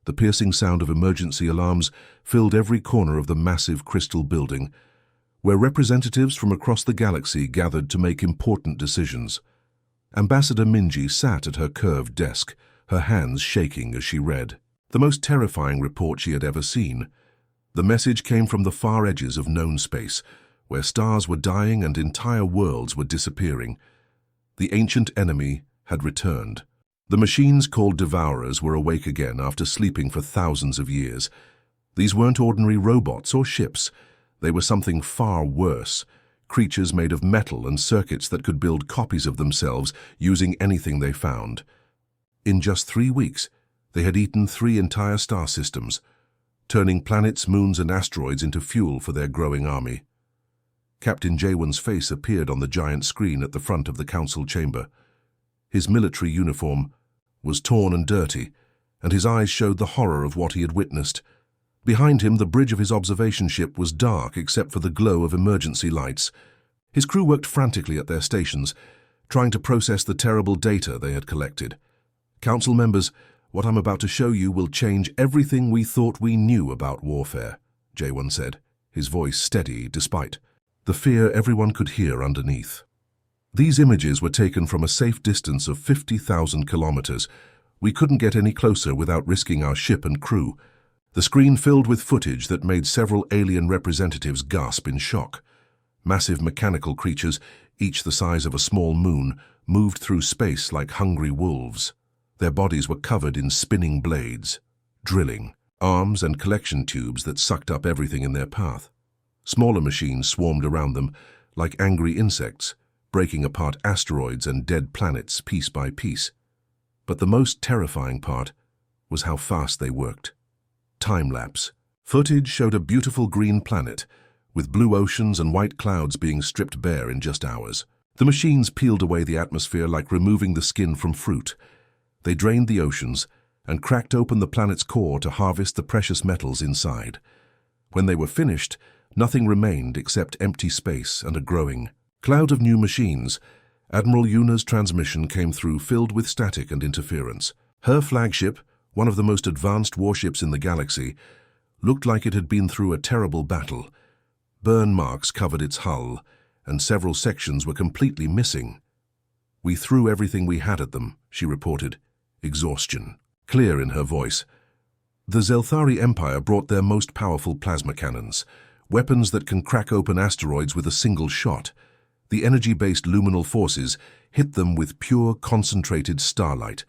The piercing sound of emergency alarms filled every corner of the massive crystal building, where representatives from across the galaxy gathered to make important decisions. Ambassador Minji sat at her curved desk, her hands shaking as she read. The most terrifying report she had ever seen. The message came from the far edges of known space, where stars were dying and entire worlds were disappearing. The ancient enemy had returned. The machines called Devourers were awake again after sleeping for thousands of years. These weren't ordinary robots or ships. They were something far worse, creatures made of metal and circuits that could build copies of themselves using anything they found. In just 3 weeks, they had eaten 3 entire star systems, turning planets, moons, and asteroids into fuel for their growing army. Captain Jaewon's face appeared on the giant screen at the front of the council chamber. His military uniform was torn and dirty, and his eyes showed the horror of what he had witnessed. Behind him, the bridge of his observation ship was dark except for the glow of emergency lights. His crew worked frantically at their stations, trying to process the terrible data they had collected. Council members, what I'm about to show you will change everything we thought we knew about warfare, Jaewon said, his voice steady despite the fear everyone could hear underneath. These images were taken from a safe distance of 50,000 kilometers. We couldn't get any closer without risking our ship and crew. The screen filled with footage that made several alien representatives gasp in shock. Massive mechanical creatures, each the size of a small moon, moved through space like hungry wolves. Their bodies were covered in spinning blades, drilling, arms and collection tubes that sucked up everything in their path. Smaller machines swarmed around them like angry insects, breaking apart asteroids and dead planets piece by piece. But the most terrifying part was how fast they worked. Time-lapse. Footage showed a beautiful green planet, with blue oceans and white clouds being stripped bare in just hours. The machines peeled away the atmosphere like removing the skin from fruit. They drained the oceans and cracked open the planet's core to harvest the precious metals inside. When they were finished, nothing remained except empty space and a growing cloud of new machines. Admiral Yuna's transmission came through filled with static and interference. Her flagship, one of the most advanced warships in the galaxy, looked like it had been through a terrible battle. Burn marks covered its hull, and several sections were completely missing. "We threw everything we had at them," she reported, exhaustion clear in her voice. The Zelthari Empire brought their most powerful plasma cannons, weapons that can crack open asteroids with a single shot. The energy-based luminal forces hit them with pure, concentrated starlight.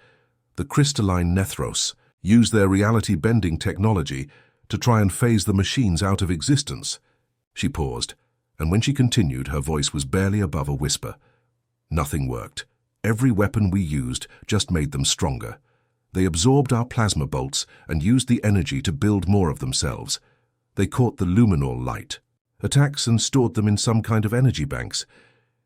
The crystalline Nethros used their reality-bending technology to try and phase the machines out of existence. She paused, and when she continued, her voice was barely above a whisper. Nothing worked. Every weapon we used just made them stronger. They absorbed our plasma bolts and used the energy to build more of themselves. They caught the luminol light, attacks, and stored them in some kind of energy banks.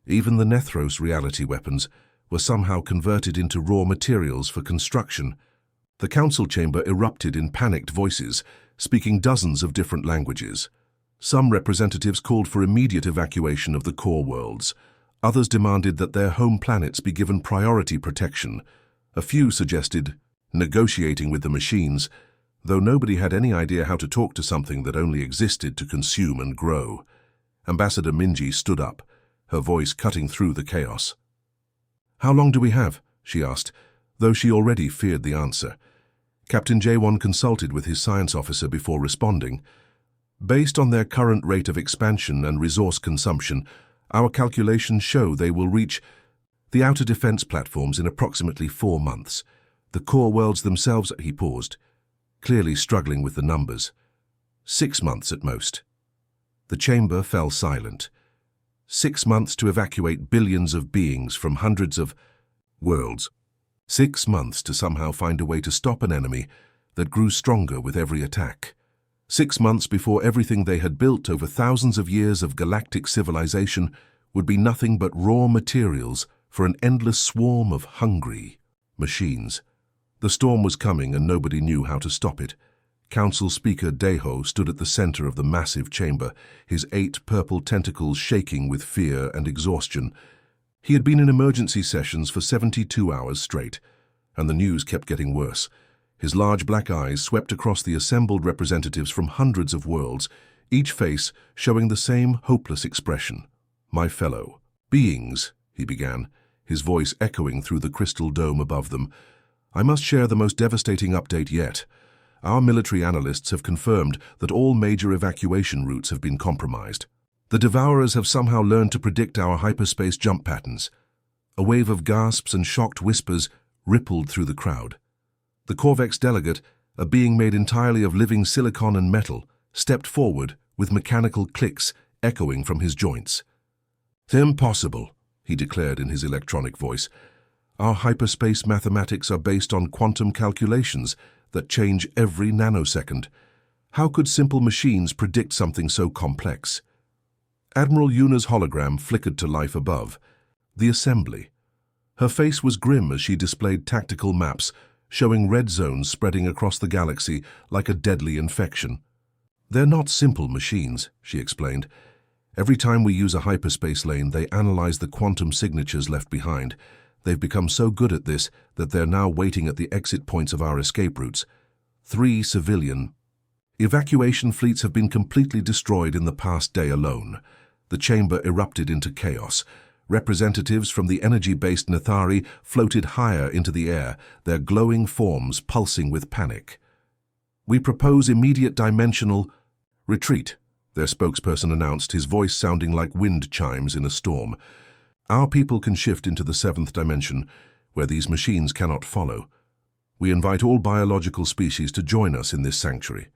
Even the Nethros reality weapons were somehow converted into raw materials for construction. The council chamber erupted in panicked voices, speaking dozens of different languages. Some representatives called for immediate evacuation of the core worlds. Others demanded that their home planets be given priority protection. A few suggested negotiating with the machines, though nobody had any idea how to talk to something that only existed to consume and grow. Ambassador Minji stood up, her voice cutting through the chaos. "How long do we have?" she asked, though she already feared the answer. Captain Jaewon consulted with his science officer before responding. "Based on their current rate of expansion and resource consumption, our calculations show they will reach the outer defense platforms in approximately 4 months. The core worlds themselves," he paused, clearly struggling with the numbers. 6 months at most." The chamber fell silent. 6 months to evacuate billions of beings from hundreds of worlds. 6 months to somehow find a way to stop an enemy that grew stronger with every attack. 6 months before everything they had built over thousands of years of galactic civilization would be nothing but raw materials for an endless swarm of hungry machines. The storm was coming and nobody knew how to stop it. Council Speaker Daeho stood at the center of the massive chamber, his 8 purple tentacles shaking with fear and exhaustion. He had been in emergency sessions for 72 hours straight, and the news kept getting worse. His large black eyes swept across the assembled representatives from hundreds of worlds, each face showing the same hopeless expression. "My fellow beings," he began, his voice echoing through the crystal dome above them, "I must share the most devastating update yet. Our military analysts have confirmed that all major evacuation routes have been compromised. The Devourers have somehow learned to predict our hyperspace jump patterns." A wave of gasps and shocked whispers rippled through the crowd. The Corvex delegate, a being made entirely of living silicon and metal, stepped forward with mechanical clicks echoing from his joints. "It's impossible," he declared in his electronic voice. "Our hyperspace mathematics are based on quantum calculations that change every nanosecond. How could simple machines predict something so complex?" Admiral Yuna's hologram flickered to life above. The assembly. Her face was grim as she displayed tactical maps, showing red zones spreading across the galaxy like a deadly infection. "They're not simple machines," she explained. "Every time we use a hyperspace lane, they analyze the quantum signatures left behind. They've become so good at this that they're now waiting at the exit points of our escape routes. 3 civilian evacuation fleets have been completely destroyed in the past day alone." The chamber erupted into chaos. Representatives from the energy-based Nathari floated higher into the air, their glowing forms pulsing with panic. "We propose immediate dimensional retreat," their spokesperson announced, his voice sounding like wind chimes in a storm. "Our people can shift into the 7th dimension, where these machines cannot follow. We invite all biological species to join us in this sanctuary."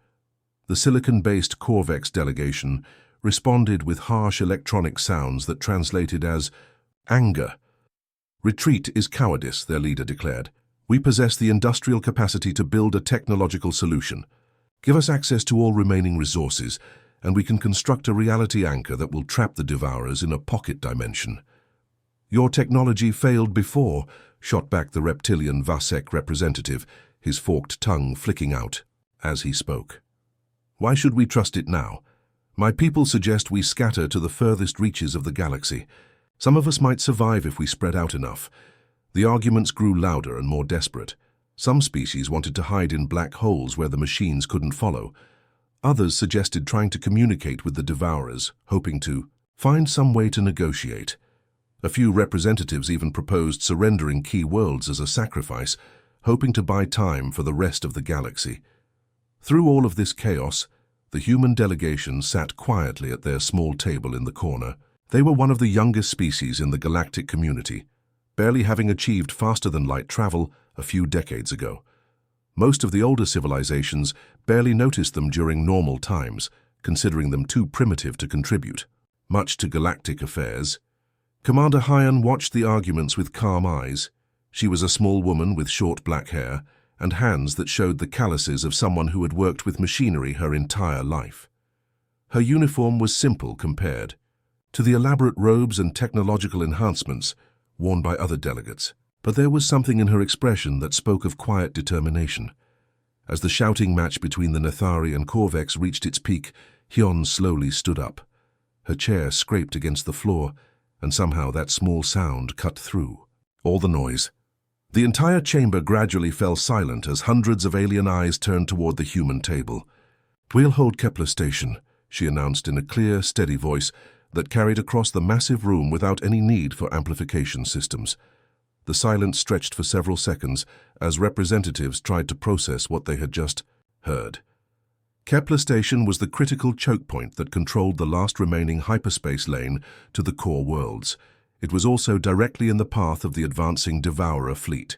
The silicon-based Corvex delegation responded with harsh electronic sounds that translated as anger. "Retreat is cowardice," their leader declared. "We possess the industrial capacity to build a technological solution. Give us access to all remaining resources, and we can construct a reality anchor that will trap the Devourers in a pocket dimension." "Your technology failed before," shot back the reptilian Vasek representative, his forked tongue flicking out as he spoke. "Why should we trust it now? My people suggest we scatter to the furthest reaches of the galaxy. Some of us might survive if we spread out enough." The arguments grew louder and more desperate. Some species wanted to hide in black holes where the machines couldn't follow. Others suggested trying to communicate with the Devourers, hoping to find some way to negotiate. A few representatives even proposed surrendering key worlds as a sacrifice, hoping to buy time for the rest of the galaxy. Through all of this chaos, the human delegation sat quietly at their small table in the corner. They were one of the youngest species in the galactic community, barely having achieved faster-than-light travel a few decades ago. Most of the older civilizations barely noticed them during normal times, considering them too primitive to contribute much to galactic affairs. Commander Hyan watched the arguments with calm eyes. She was a small woman with short black hair and hands that showed the calluses of someone who had worked with machinery her entire life. Her uniform was simple compared to the elaborate robes and technological enhancements worn by other delegates, but there was something in her expression that spoke of quiet determination. As the shouting match between the Nathari and Corvex reached its peak, Hyan slowly stood up. Her chair scraped against the floor, and somehow that small sound cut through all the noise. The entire chamber gradually fell silent as hundreds of alien eyes turned toward the human table. "We'll hold Kepler Station," she announced in a clear, steady voice that carried across the massive room without any need for amplification systems. The silence stretched for several seconds as representatives tried to process what they had just heard. Kepler Station was the critical choke point that controlled the last remaining hyperspace lane to the core worlds. It was also directly in the path of the advancing Devourer fleet.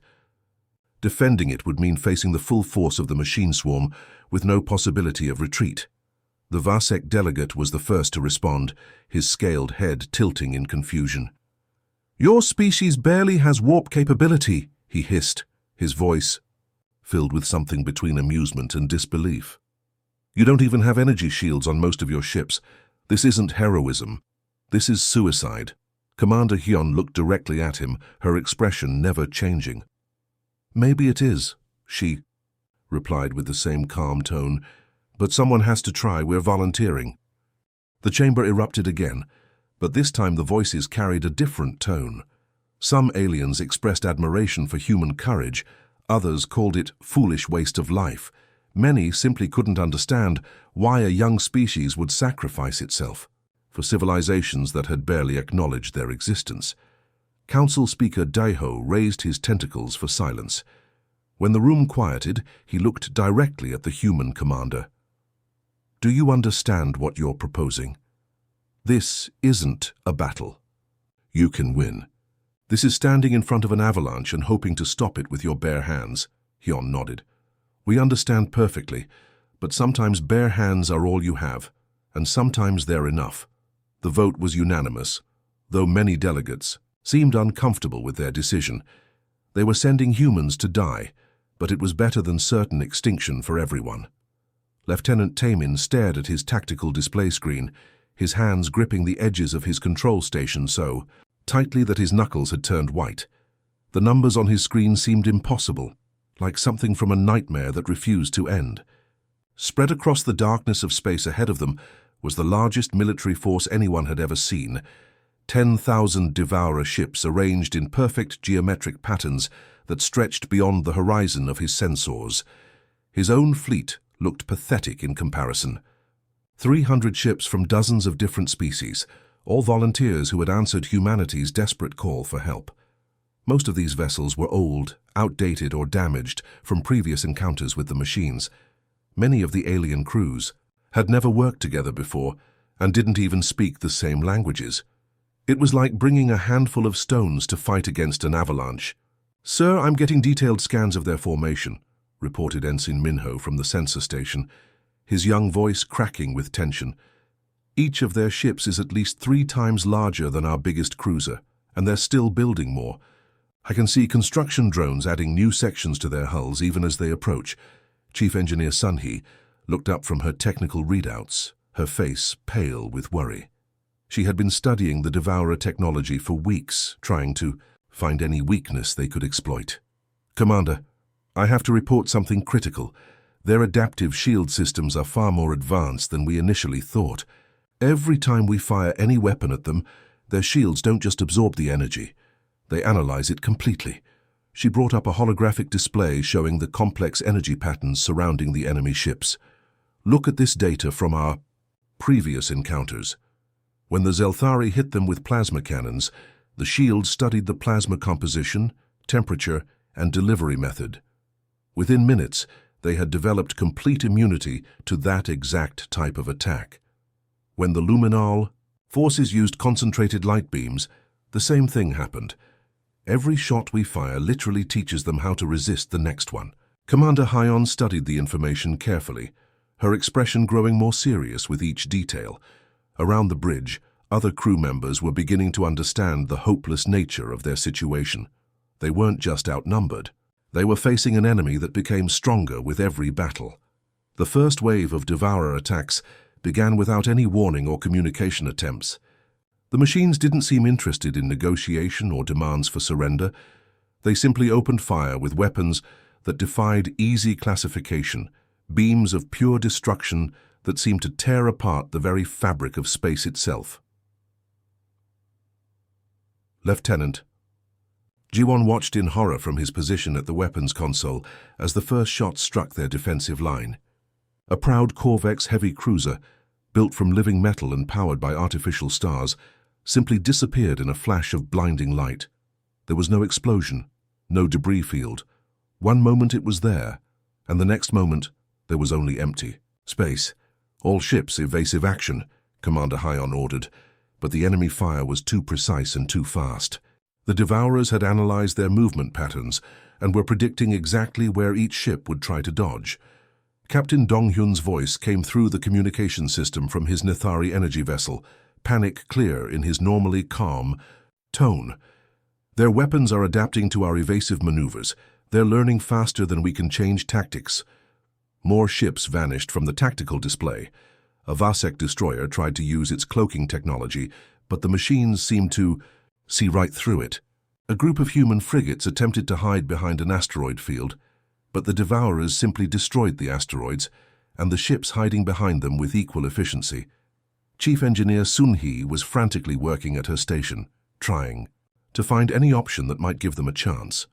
Defending it would mean facing the full force of the machine swarm with no possibility of retreat. The Vasek delegate was the first to respond, his scaled head tilting in confusion. "Your species barely has warp capability," he hissed, his voice filled with something between amusement and disbelief. "You don't even have energy shields on most of your ships. This isn't heroism. This is suicide." Commander Hyan looked directly at him, her expression never changing. "Maybe it is," she replied with the same calm tone, "but someone has to try. We're volunteering." The chamber erupted again, but this time the voices carried a different tone. Some aliens expressed admiration for human courage, Others called it foolish waste of life. Many simply couldn't understand why a young species would sacrifice itself for civilizations that had barely acknowledged their existence. Council Speaker Daiho raised his tentacles for silence. When the room quieted, he looked directly at the human commander. Do you understand what you're proposing? This isn't a battle. You can win. This is standing in front of an avalanche and hoping to stop it with your bare hands. Hyun nodded. We understand perfectly, but sometimes bare hands are all you have, and sometimes they're enough. The vote was unanimous, though many delegates seemed uncomfortable with their decision. They were sending humans to die, but it was better than certain extinction for everyone. Lieutenant Taemin stared at his tactical display screen, his hands gripping the edges of his control station so tightly that his knuckles had turned white. The numbers on his screen seemed impossible, like something from a nightmare that refused to end. Spread across the darkness of space ahead of them was the largest military force anyone had ever seen. 10,000 Devourer ships arranged in perfect geometric patterns that stretched beyond the horizon of his sensors. His own fleet looked pathetic in comparison. 300 ships from dozens of different species, all volunteers who had answered humanity's desperate call for help. Most of these vessels were old, outdated, or damaged from previous encounters with the machines. Many of the alien crews had never worked together before and didn't even speak the same languages. It was like bringing a handful of stones to fight against an avalanche. Sir, I'm getting detailed scans of their formation, reported Ensign Minho from the sensor station, his young voice cracking with tension. Each of their ships is at least 3 times larger than our biggest cruiser, and they're still building more. I can see construction drones adding new sections to their hulls even as they approach. Chief Engineer Sunhee looked up from her technical readouts, her face pale with worry. She had been studying the Devourer technology for weeks, trying to find any weakness they could exploit. Commander, I have to report something critical. Their adaptive shield systems are far more advanced than we initially thought. Every time we fire any weapon at them, their shields don't just absorb the energy. They analyze it completely. She brought up a holographic display showing the complex energy patterns surrounding the enemy ships. Look at this data from our previous encounters. When the Zelthari hit them with plasma cannons, the shields studied the plasma composition, temperature, and delivery method. Within minutes, they had developed complete immunity to that exact type of attack. When the Luminal forces used concentrated light beams, the same thing happened. Every shot we fire literally teaches them how to resist the next one. Commander Hyun studied the information carefully, her expression growing more serious with each detail. Around the bridge, other crew members were beginning to understand the hopeless nature of their situation. They weren't just outnumbered. They were facing an enemy that became stronger with every battle. The first wave of Devourer attacks began without any warning or communication attempts. The machines didn't seem interested in negotiation or demands for surrender. They simply opened fire with weapons that defied easy classification, beams of pure destruction that seemed to tear apart the very fabric of space itself. Lieutenant. Jiwon watched in horror from his position at the weapons console as the first shot struck their defensive line. A proud Corvex heavy cruiser, built from living metal and powered by artificial stars, simply disappeared in a flash of blinding light. There was no explosion, no debris field. One moment it was there, and the next moment there was only empty space. All ships evasive action, Commander Hyun ordered, but the enemy fire was too precise and too fast. The Devourers had analyzed their movement patterns and were predicting exactly where each ship would try to dodge. Captain Dong-hyun's voice came through the communication system from his Nithari energy vessel, panic clear in his normally calm tone. Their weapons are adapting to our evasive maneuvers. They're learning faster than we can change tactics. More ships vanished from the tactical display. A Vasek destroyer tried to use its cloaking technology, but the machines seemed to see right through it. A group of human frigates attempted to hide behind an asteroid field, but the Devourers simply destroyed the asteroids, and the ships hiding behind them with equal efficiency. Chief Engineer Sunhee was frantically working at her station, trying to find any option that might give them a chance.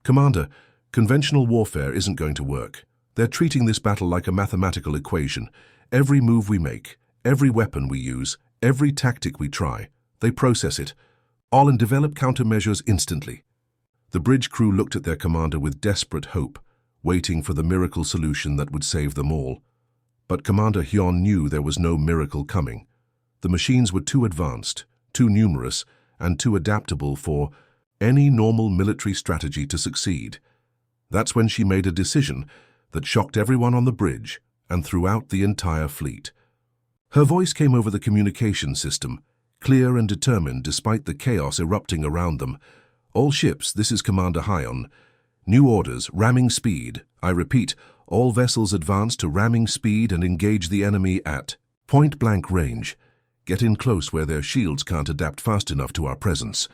Commander, Conventional warfare isn't going to work. They're treating this battle like a mathematical equation. Every move we make, every weapon we use, every tactic we try, they process it, all and develop countermeasures instantly. The bridge crew looked at their commander with desperate hope, waiting for the miracle solution that would save them all. But Commander Hyun knew there was no miracle coming. The machines were too advanced, too numerous, and too adaptable for any normal military strategy to succeed. That's when she made a decision that shocked everyone on the bridge and throughout the entire fleet. Her voice came over the communication system, clear and determined despite the chaos erupting around them. All ships, this is Commander Hyun. New orders, ramming speed. I repeat, all vessels advance to ramming speed and engage the enemy at point-blank range. Get in close where their shields can't adapt fast enough to our presence.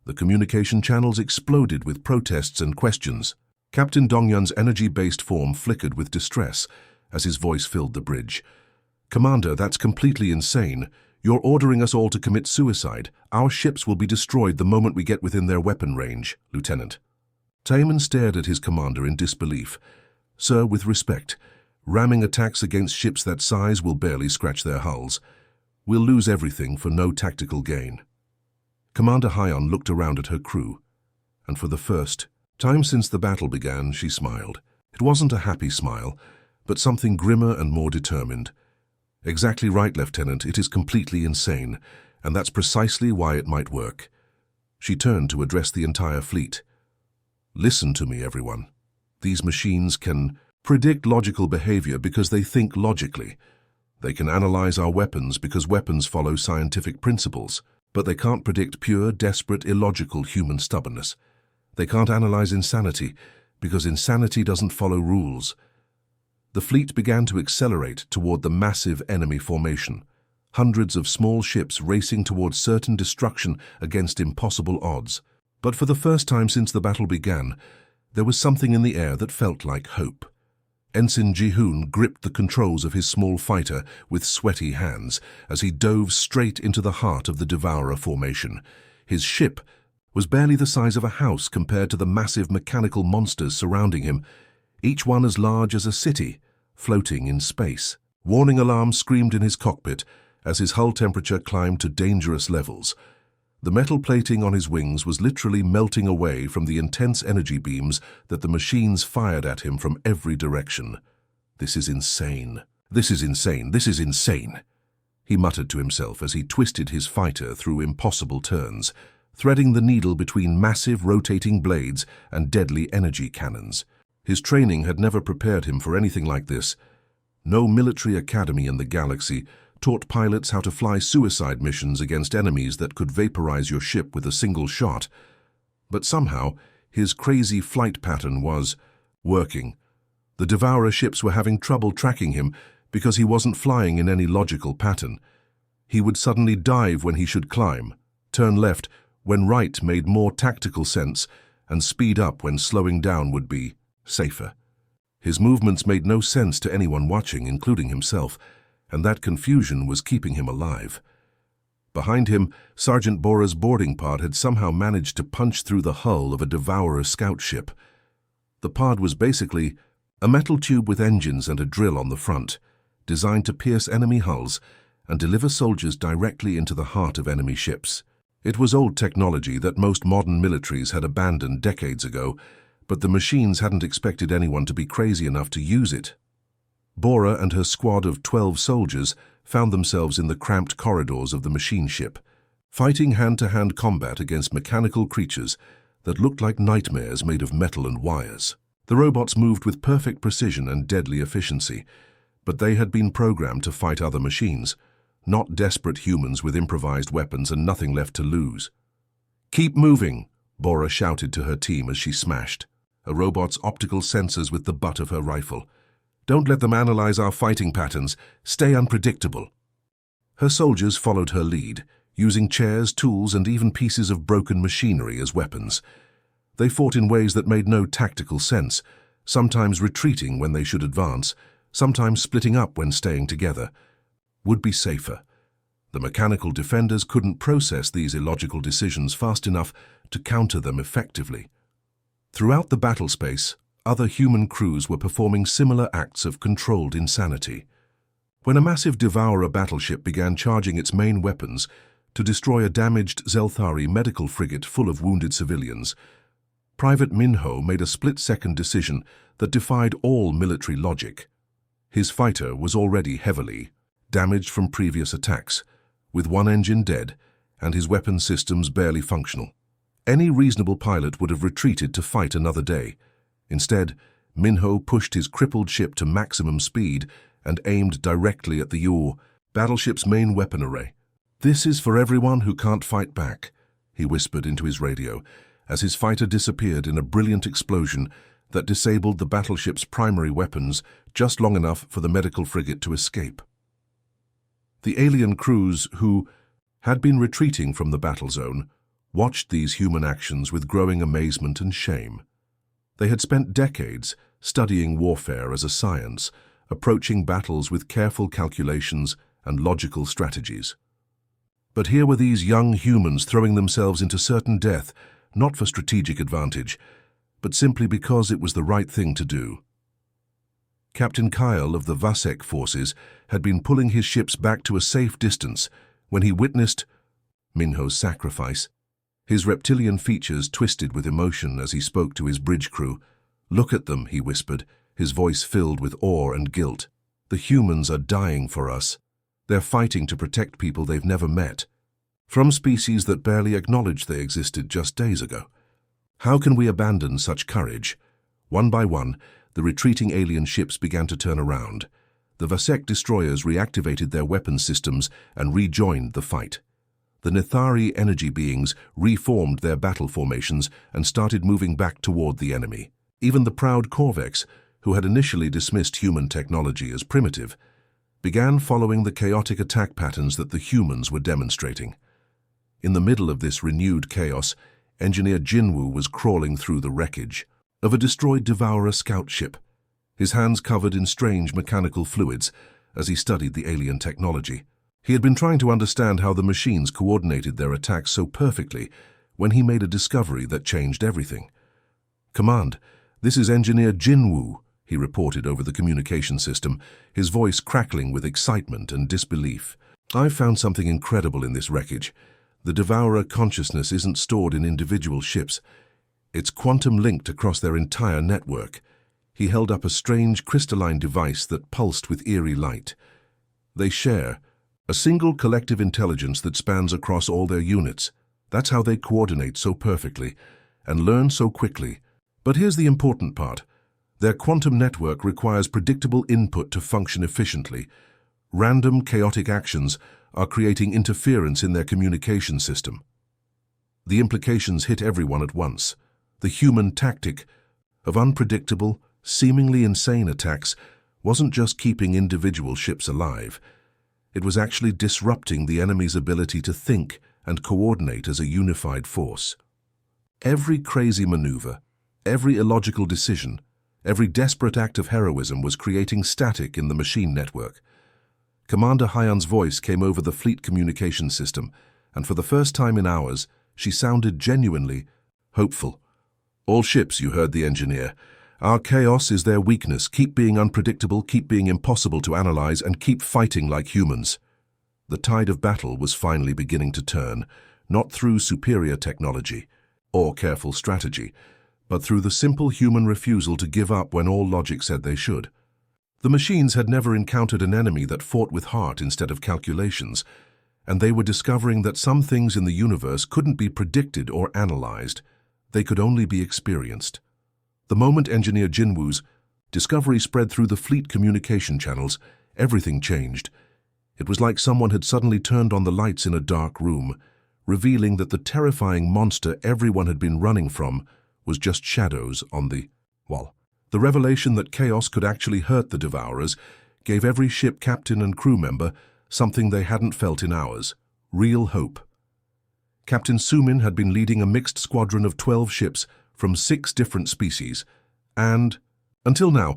The communication channels exploded with protests and questions. Captain Dongyun's energy-based form flickered with distress as his voice filled the bridge. Commander, that's completely insane. You're ordering us all to commit suicide. Our ships will be destroyed the moment we get within their weapon range, Lieutenant. Taemin stared at his commander in disbelief. Sir, with respect, ramming attacks against ships that size will barely scratch their hulls. We'll lose everything for no tactical gain. Commander Hyun looked around at her crew, and for the first time since the battle began, she smiled. It wasn't a happy smile, but something grimmer and more determined. Exactly right, Lieutenant, it is completely insane, and that's precisely why it might work. She turned to address the entire fleet. Listen to me, everyone. These machines can predict logical behavior because they think logically. They can analyze our weapons because weapons follow scientific principles, but they can't predict pure, desperate, illogical human stubbornness. They can't analyze insanity because insanity doesn't follow rules. The fleet began to accelerate toward the massive enemy formation, hundreds of small ships racing towards certain destruction against impossible odds. But for the first time since the battle began, there was something in the air that felt like hope. Ensign Ji-hoon gripped the controls of his small fighter with sweaty hands as he dove straight into the heart of the Devourer formation. His ship was barely the size of a house compared to the massive mechanical monsters surrounding him, each one as large as a city, floating in space. Warning alarms screamed in his cockpit as his hull temperature climbed to dangerous levels. The metal plating on his wings was literally melting away from the intense energy beams that the machines fired at him from every direction. This is insane. This is insane. This is insane. He muttered to himself as he twisted his fighter through impossible turns, threading the needle between massive rotating blades and deadly energy cannons. His training had never prepared him for anything like this. No military academy in the galaxy taught pilots how to fly suicide missions against enemies that could vaporize your ship with a single shot. But somehow, his crazy flight pattern was working. The Devourer ships were having trouble tracking him because he wasn't flying in any logical pattern. He would suddenly dive when he should climb, turn left when right made more tactical sense, and speed up when slowing down would be safer. His movements made no sense to anyone watching, including himself, and that confusion was keeping him alive. Behind him, Sergeant Bora's boarding pod had somehow managed to punch through the hull of a Devourer scout ship. The pod was basically a metal tube with engines and a drill on the front, designed to pierce enemy hulls and deliver soldiers directly into the heart of enemy ships. It was old technology that most modern militaries had abandoned decades ago, but the machines hadn't expected anyone to be crazy enough to use it. Bora and her squad of 12 soldiers found themselves in the cramped corridors of the machine ship, fighting hand-to-hand combat against mechanical creatures that looked like nightmares made of metal and wires. The robots moved with perfect precision and deadly efficiency, but they had been programmed to fight other machines, not desperate humans with improvised weapons and nothing left to lose. "Keep moving," Bora shouted to her team as she smashed a robot's optical sensors with the butt of her rifle. "Don't let them analyze our fighting patterns. Stay unpredictable." Her soldiers followed her lead, using chairs, tools, and even pieces of broken machinery as weapons. They fought in ways that made no tactical sense, sometimes retreating when they should advance, sometimes splitting up when staying together. Would be safer. The mechanical defenders couldn't process these illogical decisions fast enough to counter them effectively. Throughout the battle space, other human crews were performing similar acts of controlled insanity. When a massive Devourer battleship began charging its main weapons to destroy a damaged Zelthari medical frigate full of wounded civilians, Private Minho made a split-second decision that defied all military logic. His fighter was already heavily damaged from previous attacks, with one engine dead and his weapon systems barely functional. Any reasonable pilot would have retreated to fight another day. Instead, Minho pushed his crippled ship to maximum speed and aimed directly at the Ur battleship's main weapon array. "This is for everyone who can't fight back," he whispered into his radio, as his fighter disappeared in a brilliant explosion that disabled the battleship's primary weapons just long enough for the medical frigate to escape. The alien crews, who had been retreating from the battle zone, watched these human actions with growing amazement and shame. They had spent decades studying warfare as a science, approaching battles with careful calculations and logical strategies. But here were these young humans throwing themselves into certain death, not for strategic advantage, but simply because it was the right thing to do. Captain Kyle of the Vasek forces had been pulling his ships back to a safe distance when he witnessed Minho's sacrifice. His reptilian features twisted with emotion as he spoke to his bridge crew. "Look at them," he whispered, his voice filled with awe and guilt. "The humans are dying for us. They're fighting to protect people they've never met, from species that barely acknowledged they existed just days ago. How can we abandon such courage?" One by one, the retreating alien ships began to turn around. The Vasek destroyers reactivated their weapon systems and rejoined the fight. The Nithari energy beings reformed their battle formations and started moving back toward the enemy. Even the proud Corvex, who had initially dismissed human technology as primitive, began following the chaotic attack patterns that the humans were demonstrating. In the middle of this renewed chaos, Engineer Jinwoo was crawling through the wreckage of a destroyed Devourer scout ship, his hands covered in strange mechanical fluids as he studied the alien technology. He had been trying to understand how the machines coordinated their attacks so perfectly when he made a discovery that changed everything. "Command, this is Engineer Jinwoo," he reported over the communication system, his voice crackling with excitement and disbelief. "I've found something incredible in this wreckage. The Devourer consciousness isn't stored in individual ships. It's quantum-linked across their entire network." He held up a strange crystalline device that pulsed with eerie light. "They share a single collective intelligence that spans across all their units. That's how they coordinate so perfectly and learn so quickly. But here's the important part. Their quantum network requires predictable input to function efficiently. Random, chaotic actions are creating interference in their communication system." The implications hit everyone at once. The human tactic of unpredictable, seemingly insane attacks wasn't just keeping individual ships alive. It was actually disrupting the enemy's ability to think and coordinate as a unified force. Every crazy maneuver, every illogical decision, every desperate act of heroism was creating static in the machine network. Commander Hyun's voice came over the fleet communication system, and for the first time in hours, she sounded genuinely hopeful. "All ships," you heard the engineer. "Our chaos is their weakness. Keep being unpredictable, keep being impossible to analyze, and keep fighting like humans." The tide of battle was finally beginning to turn, not through superior technology or careful strategy, but through the simple human refusal to give up when all logic said they should. The machines had never encountered an enemy that fought with heart instead of calculations, and they were discovering that some things in the universe couldn't be predicted or analyzed. They could only be experienced. The moment Engineer Jinwoo's discovery spread through the fleet communication channels, everything changed. It was like someone had suddenly turned on the lights in a dark room, revealing that the terrifying monster everyone had been running from was just shadows on the wall. The revelation that chaos could actually hurt the Devourers gave every ship captain and crew member something they hadn't felt in hours: real hope. Captain Sumin had been leading a mixed squadron of 12 ships from 6 different species, and, until now,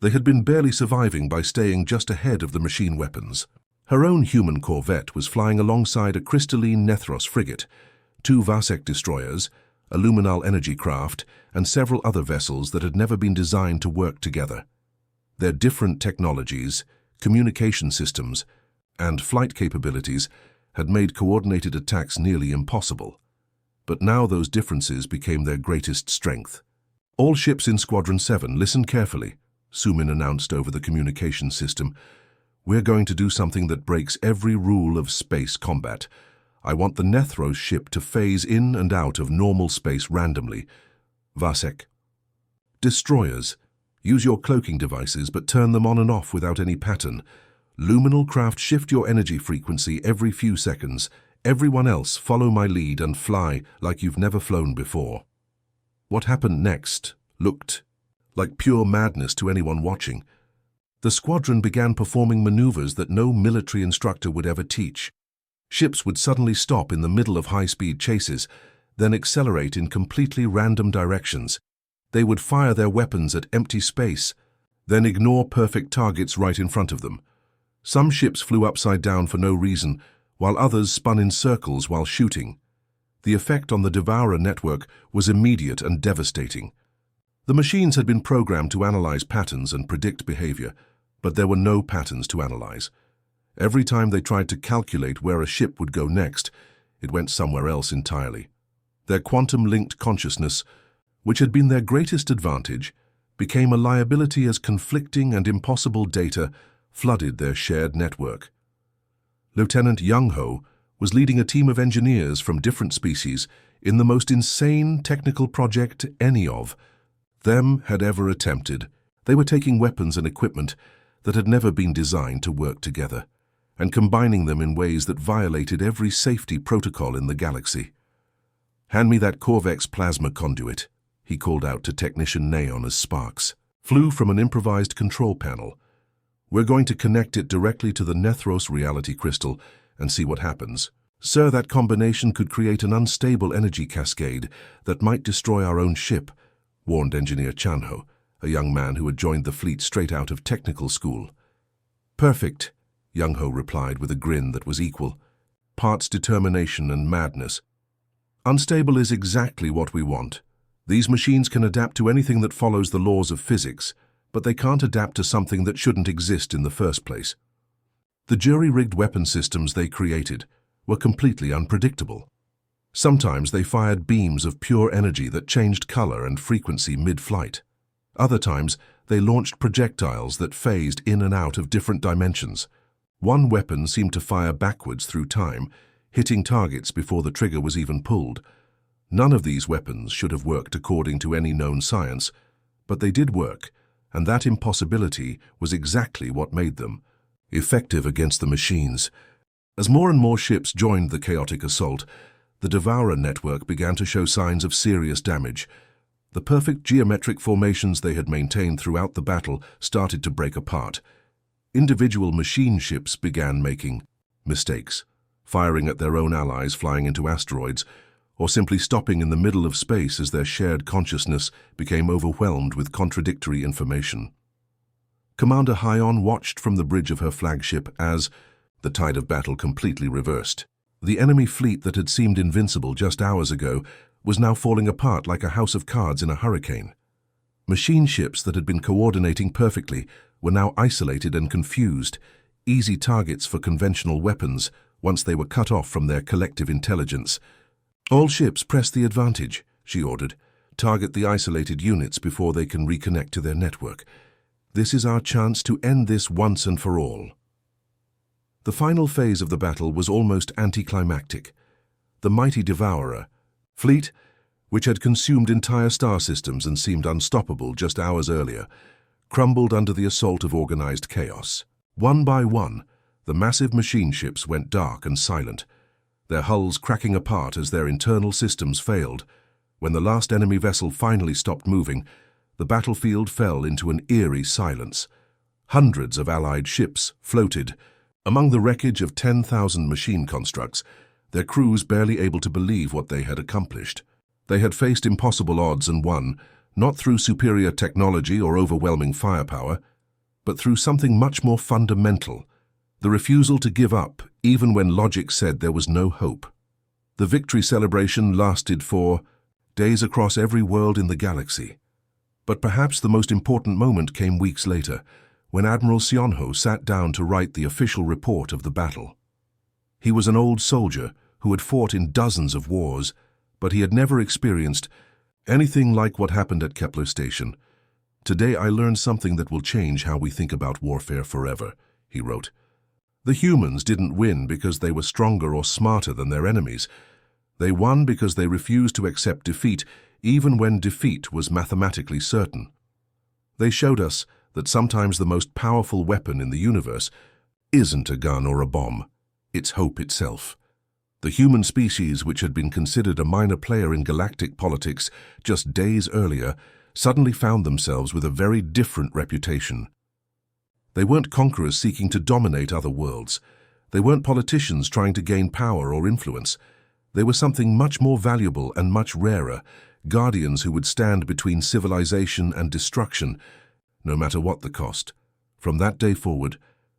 they had been barely surviving by staying just ahead of the machine weapons. Her own human corvette was flying alongside a crystalline Nethros frigate, 2 Vasek destroyers, a luminal energy craft, and several other vessels that had never been designed to work together. Their different technologies, communication systems, and flight capabilities had made coordinated attacks nearly impossible. But now those differences became their greatest strength. "All ships in Squadron 7, listen carefully," Sumin announced over the communication system. "We're going to do something that breaks every rule of space combat. I want the Nethros ship to phase in and out of normal space randomly. Vasek. Destroyers. Use your cloaking devices, but turn them on and off without any pattern. Luminal craft, shift your energy frequency every few seconds. Everyone else, follow my lead and fly like you've never flown before." What happened next looked like pure madness to anyone watching. The squadron began performing maneuvers that no military instructor would ever teach. Ships would suddenly stop in the middle of high-speed chases, then accelerate in completely random directions. They would fire their weapons at empty space, then ignore perfect targets right in front of them. Some ships flew upside down for no reason, while others spun in circles while shooting. The effect on the Devourer network was immediate and devastating. The machines had been programmed to analyze patterns and predict behavior, but there were no patterns to analyze. Every time they tried to calculate where a ship would go next, it went somewhere else entirely. Their quantum-linked consciousness, which had been their greatest advantage, became a liability as conflicting and impossible data flooded their shared network. Lieutenant Young-ho was leading a team of engineers from different species in the most insane technical project any of them had ever attempted. They were taking weapons and equipment that had never been designed to work together, and combining them in ways that violated every safety protocol in the galaxy. "Hand me that Corvex plasma conduit," he called out to Technician Neon as sparks flew from an improvised control panel. "We're going to connect it directly to the Nethros reality crystal and see what happens. Sir, that combination could create an unstable energy cascade that might destroy our own ship," warned Engineer Chanho, a young man who had joined the fleet straight out of technical school. "Perfect," Young-ho replied with a grin that was equal parts determination and madness. "Unstable is exactly what we want. These machines can adapt to anything that follows the laws of physics, but they can't adapt to something that shouldn't exist in the first place." The jury-rigged weapon systems they created were completely unpredictable. Sometimes they fired beams of pure energy that changed color and frequency mid-flight. Other times, they launched projectiles that phased in and out of different dimensions. One weapon seemed to fire backwards through time, hitting targets before the trigger was even pulled. None of these weapons should have worked according to any known science, but they did work, and that impossibility was exactly what made them effective against the machines. As more and more ships joined the chaotic assault, the Devourer network began to show signs of serious damage. The perfect geometric formations they had maintained throughout the battle started to break apart. Individual machine ships began making mistakes, firing at their own allies flying into asteroids, or simply stopping in the middle of space as their shared consciousness became overwhelmed with contradictory information. Commander Hyon watched from the bridge of her flagship as the tide of battle completely reversed. The enemy fleet that had seemed invincible just hours ago was now falling apart like a house of cards in a hurricane. Machine ships that had been coordinating perfectly were now isolated and confused, easy targets for conventional weapons once they were cut off from their collective intelligence. "All ships press the advantage," she ordered. "Target the isolated units before they can reconnect to their network. This is our chance to end this once and for all." The final phase of the battle was almost anticlimactic. The mighty Devourer fleet, which had consumed entire star systems and seemed unstoppable just hours earlier, crumbled under the assault of organized chaos. One by one, the massive machine ships went dark and silent, their hulls cracking apart as their internal systems failed. When the last enemy vessel finally stopped moving, the battlefield fell into an eerie silence. Hundreds of Allied ships floated among the wreckage of 10,000 machine constructs, their crews barely able to believe what they had accomplished. They had faced impossible odds and won, not through superior technology or overwhelming firepower, but through something much more fundamental: the refusal to give up even when logic said there was no hope. The victory celebration lasted for days across every world in the galaxy. But perhaps the most important moment came weeks later, when Admiral Sionho sat down to write the official report of the battle. He was an old soldier who had fought in dozens of wars, but he had never experienced anything like what happened at Kepler Station. "Today I learned something that will change how we think about warfare forever," he wrote. "The humans didn't win because they were stronger or smarter than their enemies. They won because they refused to accept defeat, even when defeat was mathematically certain. They showed us that sometimes the most powerful weapon in the universe isn't a gun or a bomb. It's hope itself." The human species, which had been considered a minor player in galactic politics just days earlier, suddenly found themselves with a very different reputation. They weren't conquerors seeking to dominate other worlds. They weren't politicians trying to gain power or influence. They were something much more valuable and much rarer, guardians who would stand between civilization and destruction, no matter what the cost. From that day forward,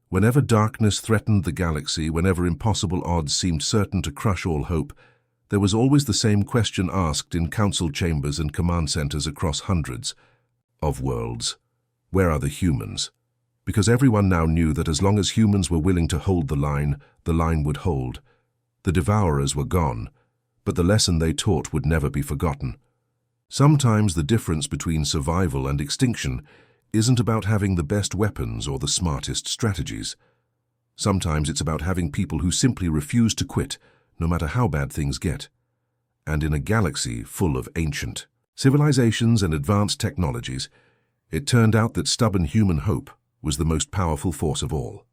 whenever darkness threatened the galaxy, whenever impossible odds seemed certain to crush all hope, there was always the same question asked in council chambers and command centers across hundreds of worlds. Where are the humans? Because everyone now knew that as long as humans were willing to hold the line would hold. The Devourers were gone, but the lesson they taught would never be forgotten. Sometimes the difference between survival and extinction isn't about having the best weapons or the smartest strategies. Sometimes it's about having people who simply refuse to quit, no matter how bad things get. And in a galaxy full of ancient civilizations and advanced technologies, it turned out that stubborn human hope was the most powerful force of all.